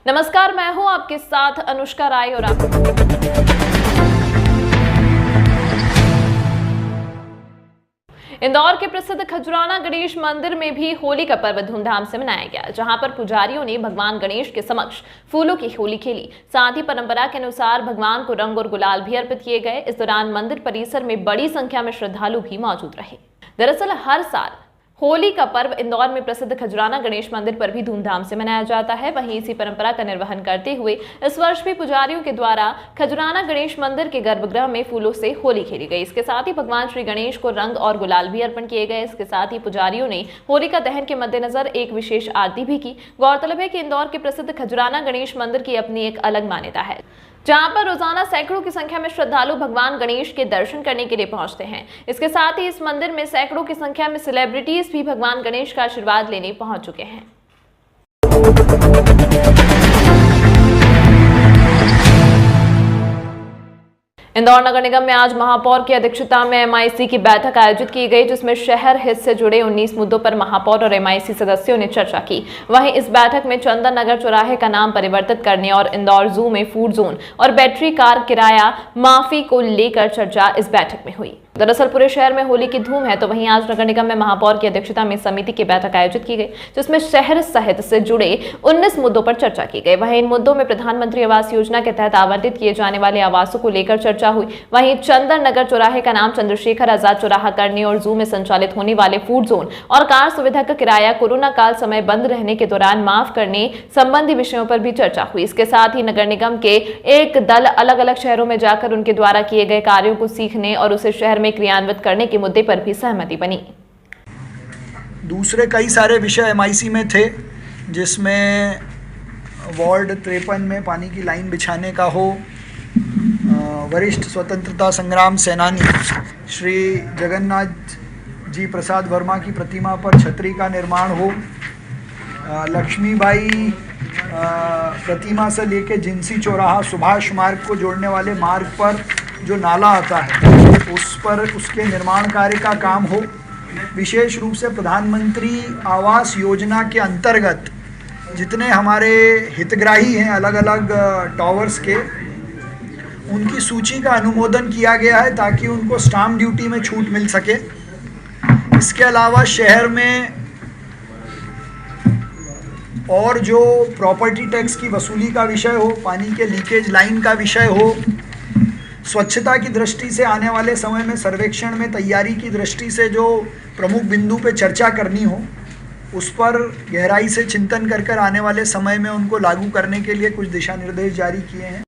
नमस्कार, मैं हूं आपके साथ अनुष्का राय और आप इंदौर के प्रसिद्ध खजुराना गणेश मंदिर में भी होली का पर्व धूमधाम से मनाया गया, जहां पर पुजारियों ने भगवान गणेश के समक्ष फूलों की होली खेली। साथ ही परंपरा के अनुसार भगवान को रंग और गुलाल भी अर्पित किए गए। इस दौरान मंदिर परिसर में बड़ी संख्या में श्रद्धालु भी मौजूद रहे। दरअसल हर साल होली का पर्व इंदौर में प्रसिद्ध खजुराना गणेश मंदिर पर भी धूमधाम से मनाया जाता है। वहीं इसी परंपरा का निर्वहन करते हुए इस वर्ष भी पुजारियों के द्वारा खजुराना गणेश मंदिर के गर्भगृह में फूलों से होली खेली गई। इसके साथ ही भगवान श्री गणेश को रंग और गुलाल भी अर्पण किए गए। इसके साथ ही पुजारियों ने होलिका दहन के मद्देनजर एक विशेष आरती भी की। गौरतलब है कि इंदौर के प्रसिद्ध खजुराना गणेश मंदिर की अपनी एक अलग मान्यता है, जहां पर रोजाना सैकड़ों की संख्या में श्रद्धालु भगवान गणेश के दर्शन करने के लिए पहुंचते हैं। इसके साथ ही इस मंदिर में सैकड़ों की संख्या में सेलिब्रिटीज भी भगवान गणेश का आशीर्वाद लेने पहुंच चुके हैं। इंदौर नगर निगम में आज महापौर की अध्यक्षता में एमआईसी की बैठक आयोजित की गई, जिसमें शहर हित से जुड़े 19 मुद्दों पर महापौर और एमआईसी सदस्यों ने चर्चा की। वहीं इस बैठक में चंदन नगर चौराहे का नाम परिवर्तित करने और इंदौर जू में फूड जोन और बैटरी कार किराया माफी को लेकर चर्चा इस बैठक में हुई। दरअसल पूरे शहर में होली की धूम है, तो वहीं आज नगर निगम में महापौर की अध्यक्षता में समिति की बैठक आयोजित की गई, जिसमें शहर सहित से जुड़े 19 मुद्दों पर चर्चा की गई। वहीं इन मुद्दों में प्रधानमंत्री आवास योजना के तहत आवंटित किए जाने वाले आवासों को लेकर चर्चा हुई। वहीं चंदन नगर चौराहे का नाम चंद्रशेखर आजाद चौराहा करने और जू में संचालित होने वाले फूड जोन और कार सुविधा का किराया कोरोना काल समय बंद रहने के दौरान माफ करने संबंधी विषयों पर भी चर्चा हुई। इसके साथ ही नगर निगम के एक दल अलग अलग शहरों में जाकर उनके द्वारा किए गए कार्यों को सीखने और उसे शहर में क्रियान्वित करने के मुद्दे पर भी सहमति बनी। दूसरे कई सारे विषय एमआईसी में थे, जिसमें वार्ड 53 में पानी की लाइन बिछाने का हो, वरिष्ठ स्वतंत्रता संग्राम सेनानी श्री जगन्नाथ जी प्रसाद वर्मा की प्रतिमा पर छतरी का निर्माण हो, लक्ष्मीबाई प्रतिमा से लेके जिंसी चौराहा सुभाष मार्ग को जोड़ने वाले मार्ग पर जो नाला आता है उस पर उसके निर्माण कार्य का काम हो। विशेष रूप से प्रधानमंत्री आवास योजना के अंतर्गत जितने हमारे हितग्राही हैं अलग अलग टावर्स के, उनकी सूची का अनुमोदन किया गया है ताकि उनको स्टाम्प ड्यूटी में छूट मिल सके। इसके अलावा शहर में और जो प्रॉपर्टी टैक्स की वसूली का विषय हो, पानी के लीकेज लाइन का विषय हो, स्वच्छता की दृष्टि से आने वाले समय में सर्वेक्षण में तैयारी की दृष्टि से जो प्रमुख बिंदु पे चर्चा करनी हो, उस पर गहराई से चिंतन कर आने वाले समय में उनको लागू करने के लिए कुछ दिशा निर्देश जारी किए हैं।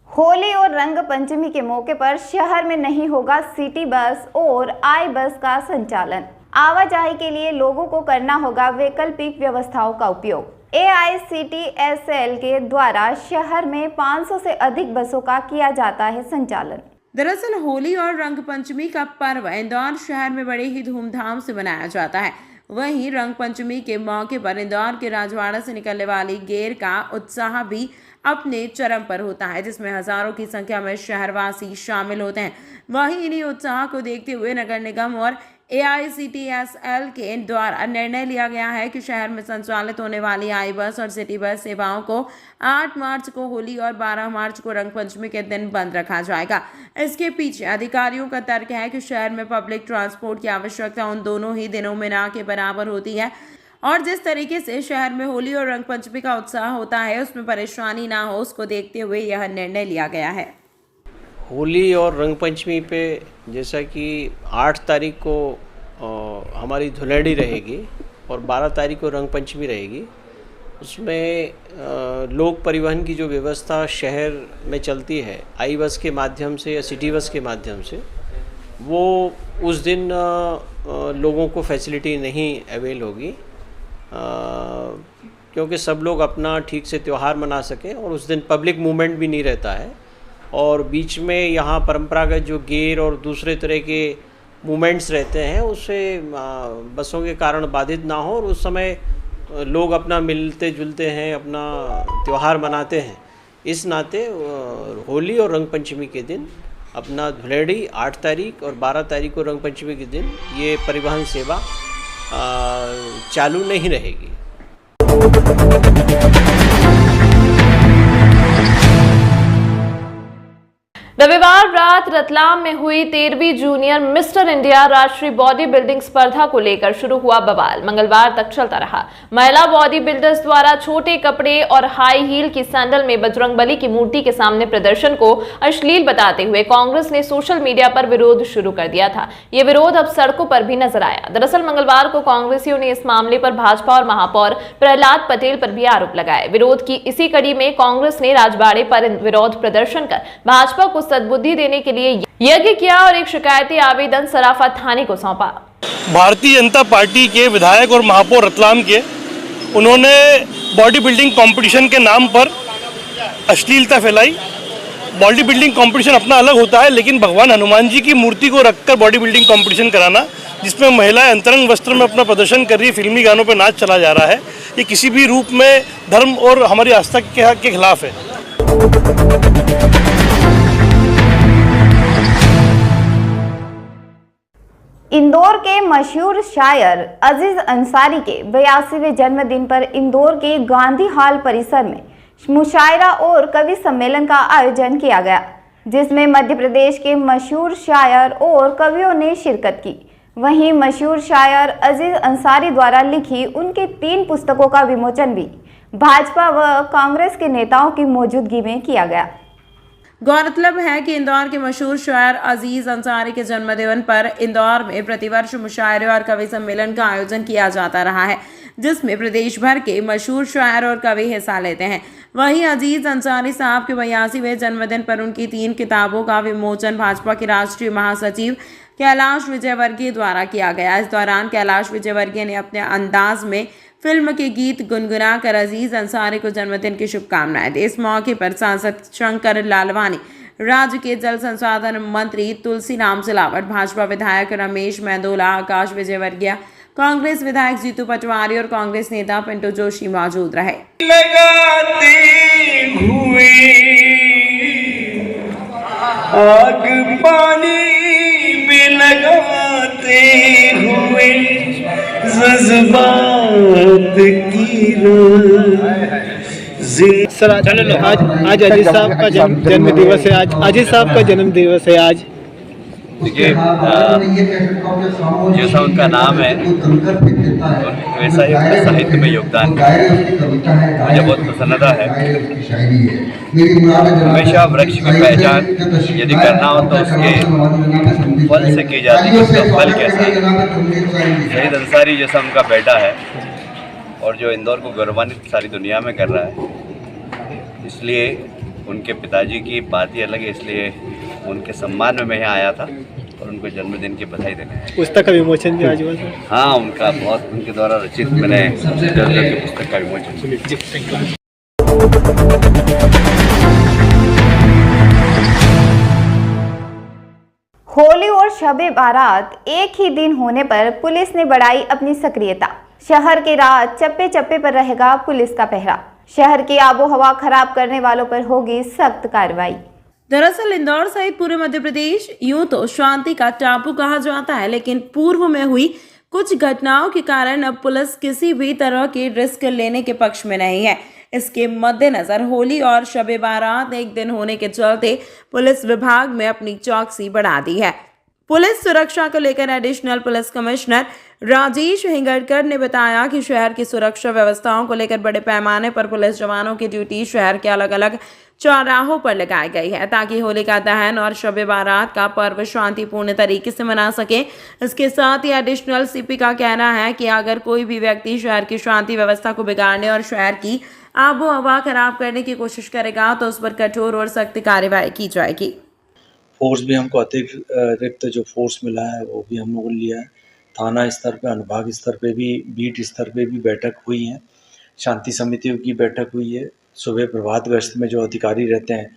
होली और रंग पंचमी के मौके पर शहर में नहीं होगा सिटी बस और आई बस का संचालन। आवाजाही के लिए लोगों को करना होगा वैकल्पिक व्यवस्थाओं का उपयोग। AICTSL के द्वारा शहर में 500 से अधिक बसों का किया जाता है संचालन। दरअसल होली और रंग पंचमी का पर्व इंदौर शहर में बड़े ही धूमधाम से मनाया जाता है। वहीं रंग पंचमी के मौके पर इंदौर के राजवाड़ा से निकलने वाली गेर का उत्साह भी अपने चरम पर होता है, जिसमें हजारों की संख्या में शहरवासी शामिल होते हैं। वहीं इन्हीं उत्साह को देखते हुए नगर निगम और AICTSL के द्वारा निर्णय लिया गया है कि शहर में संचालित होने वाली आई बस और सिटी बस सेवाओं को 8 मार्च को होली और 12 मार्च को रंग पंचमी के दिन बंद रखा जाएगा। इसके पीछे अधिकारियों का तर्क है कि शहर में पब्लिक ट्रांसपोर्ट की आवश्यकता उन दोनों ही दिनों में ना के बराबर होती है और जिस तरीके से शहर में होली और रंग पंचमी का उत्साह होता है उसमें परेशानी ना हो, उसको देखते हुए यह निर्णय लिया गया है। होली और रंग पंचमी पे जैसा कि 8 तारीख को हमारी धुलेंडी रहेगी और 12 तारीख को रंग पंचमी रहेगी, उसमें लोक परिवहन की जो व्यवस्था शहर में चलती है आई बस के माध्यम से या सिटी बस के माध्यम से, वो उस दिन लोगों को फैसिलिटी नहीं अवेल होगी, क्योंकि सब लोग अपना ठीक से त्यौहार मना सकें और उस दिन पब्लिक मूवमेंट भी नहीं रहता है और बीच में यहाँ परंपरागत जो गेर और दूसरे तरह के मूवमेंट्स रहते हैं उससे बसों के कारण बाधित ना हो और उस समय लोग अपना मिलते जुलते हैं, अपना त्यौहार मनाते हैं। इस नाते होली और रंग पंचमी के दिन अपना धुलेड़ी 8 तारीख और 12 तारीख को रंग पंचमी के दिन ये परिवहन सेवा चालू नहीं रहेगी। रविवार रात रतलाम में हुई 13वीं जूनियर मिस्टर इंडिया राष्ट्रीय बॉडी बिल्डिंग स्पर्धा को लेकर शुरू हुआ बवाल मंगलवार तक चलता रहा। महिला बॉडी बिल्डर्स द्वारा छोटे कपड़े और हाई हील की सैंडल में बजरंगबली की मूर्ति के सामने प्रदर्शन को अश्लील बताते हुए कांग्रेस ने सोशल मीडिया पर विरोध शुरू कर दिया था। ये विरोध अब सड़कों पर भी नजर आया। दरअसल मंगलवार को कांग्रेसियों ने इस मामले पर भाजपा और महापौर प्रहलाद पटेल पर भी आरोप लगाए। विरोध की इसी कड़ी में कांग्रेस ने राजबाड़े पर विरोध प्रदर्शन कर भाजपा को सद्बुद्धि देने के लिए यज्ञ किया और एक शिकायती आवेदन सराफा थाने को सौंपा। भारतीय जनता पार्टी के विधायक और महापौर रतलाम के उन्होंने बॉडी बिल्डिंग कंपटीशन के नाम पर अश्लीलता फैलाई। बॉडी बिल्डिंग कंपटीशन अपना अलग होता है, लेकिन भगवान हनुमान जी की मूर्ति को रखकर बॉडी बिल्डिंग कंपटीशन कराना, जिसमें महिलाएं अंतरंग वस्त्र में अपना प्रदर्शन कर रही है, फिल्मी गानों पर नाच चला जा रहा है, ये किसी भी रूप में धर्म और हमारी आस्था के खिलाफ है। इंदौर के मशहूर शायर अजीज अंसारी के 82वें जन्मदिन पर इंदौर के गांधी हॉल परिसर में मुशायरा और कवि सम्मेलन का आयोजन किया गया, जिसमें मध्य प्रदेश के मशहूर शायर और कवियों ने शिरकत की। वहीं मशहूर शायर अजीज अंसारी द्वारा लिखी उनकी 3 पुस्तकों का विमोचन भी भाजपा व कांग्रेस के नेताओं की मौजूदगी में किया गया। गौरतलब है कि इंदौर के मशहूर शायर अजीज अंसारी के जन्मदिन पर इंदौर में प्रतिवर्ष मुशायरे और कवि सम्मेलन का आयोजन किया जाता रहा है, जिसमें प्रदेश भर के मशहूर शायर और कवि हिस्सा लेते हैं। वहीं अजीज अंसारी साहब के 82वें जन्मदिन पर उनकी 3 किताबों का विमोचन भाजपा के राष्ट्रीय महासचिव कैलाश विजयवर्गीय द्वारा किया गया। इस दौरान कैलाश विजयवर्गीय ने अपने अंदाज में फिल्म के गीत गुनगुना कर अजीज अंसारी को जन्मदिन की शुभकामनाएं दी। इस मौके पर सांसद शंकर लालवानी, राज्य के जल संसाधन मंत्री तुलसीराम सिलावट, भाजपा विधायक रमेश मेंदोला, आकाश विजयवर्गीय, कांग्रेस विधायक जीतू पटवारी और कांग्रेस नेता पिंटू जोशी मौजूद रहे। लगाते हुए आग पानी में लगाते हुए जज्बात की सर आज अजीज साहब का जन्म दिवस है। आज अजीज साहब का जन्म दिवस है। आज देखिए, जैसा उनका नाम है वैसा ही उनका साहित्य में योगदान मुझे बहुत प्रसन्नता है। हमेशा वृक्ष की पहचान यदि करना हो तो उसके फल से की जाती है, उसका फल कैसा है। शहीद अंसारी जैसा उनका बेटा है और जो इंदौर को गौरवान्वित सारी दुनिया में कर रहा है, इसलिए उनके पिताजी की बात ही अलग है, इसलिए उनके सम्मान में मैं यहाँ आया था और उनको जन्मदिन की बधाई देने आया। पुस्तक का विमोचन भी आज हुआ था। हाँ, उनका बहुत उनके द्वारा रचित मैंने की पुस्तक का विमोचन। होली और शबे बारात एक ही दिन होने पर पुलिस ने बढ़ाई अपनी सक्रियता। शहर के रात चप्पे चप्पे पर रहेगा पुलिस का पहरा। शहर की आबोहवा खराब करने वालों पर होगी सख्त कार्रवाई। दरअसल इंदौर सहित पूरे मध्य प्रदेश यूं तो शांति का टापू कहा जाता है, लेकिन पूर्व में हुई कुछ घटनाओं के कारण अब पुलिस किसी भी तरह की रिस्क लेने के पक्ष में नहीं है। इसके मद्देनजर होली और शबे बारात एक दिन होने के चलते पुलिस विभाग में अपनी चौकसी बढ़ा दी है। पुलिस सुरक्षा को लेकर additional police commissioner Rajesh Hingadkar ने बताया कि शहर की सुरक्षा व्यवस्थाओं को लेकर बड़े पैमाने पर पुलिस जवानों की ड्यूटी शहर के अलग अलग चौराहों पर लगाई गई है, ताकि होलिका दहन और शबे बारात का पर्व शांतिपूर्ण तरीके से मना सके। इसके साथ ही एडिशनल सीपी का कहना है कि अगर कोई भी व्यक्ति शहर की शांति व्यवस्था को बिगाड़ने और शहर की आबो हवा खराब करने की कोशिश करेगा तो उस पर कठोर और सख्त कार्रवाई की जाएगी। फोर्स भी हमको अतिरिक्त जो फोर्स मिला है वो भी हम लोगों ने लिया है। थाना स्तर पे, अनुभाग स्तर पे भी, बीट स्तर पे भी बैठक हुई है, शांति समितियों की बैठक हुई है। सुबह प्रभात गश्त में जो अधिकारी रहते हैं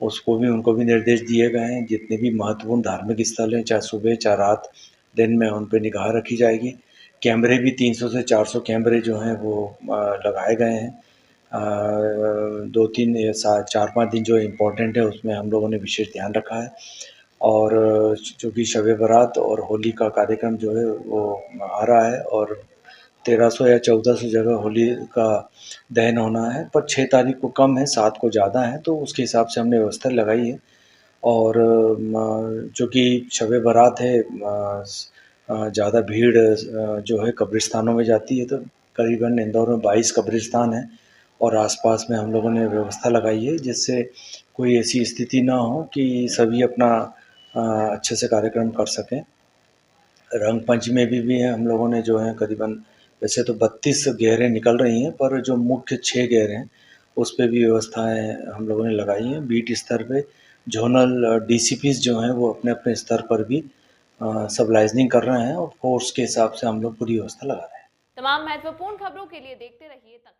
उनको भी निर्देश दिए गए हैं। जितने भी महत्वपूर्ण धार्मिक स्थल हैं, चाहे सुबह चाहे रात, दिन में उन पर निगाह रखी जाएगी। कैमरे भी 300 से 400 कैमरे जो हैं वो लगाए गए हैं। चार पाँच दिन जो इम्पोर्टेंट है उसमें हम लोगों ने विशेष ध्यान रखा है। और जो कि शब बारात और होली का कार्यक्रम जो है वो आ रहा है और 1300 या 1400 जगह होली का दहन होना है, पर 6 तारीख को कम है, 7 को ज़्यादा है, तो उसके हिसाब से हमने व्यवस्था लगाई है। और जो कि शब बारात है, ज़्यादा भीड़ जो है कब्रिस्तानों में जाती है, तो करीबन इंदौर में 22 कब्रिस्तान हैं और आसपास में हम लोगों ने व्यवस्था लगाई है, जिससे कोई ऐसी स्थिति ना हो कि सभी अपना अच्छे से कार्यक्रम कर सकें। रंग पंचमी में भी है, हम लोगों ने जो है करीबन वैसे तो 32 गहरें निकल रही हैं, पर जो मुख्य 6 गहरें हैं उस पे भी व्यवस्थाएं हम लोगों ने लगाई हैं। बीट स्तर पे जोनल डीसीपीज जो हैं वो अपने अपने स्तर पर भी सब लाइजनिंग कर रहे हैं और फोर्स के हिसाब से हम लोग पूरी व्यवस्था लगा रहे हैं। तमाम महत्वपूर्ण खबरों के लिए देखते रहिए तक।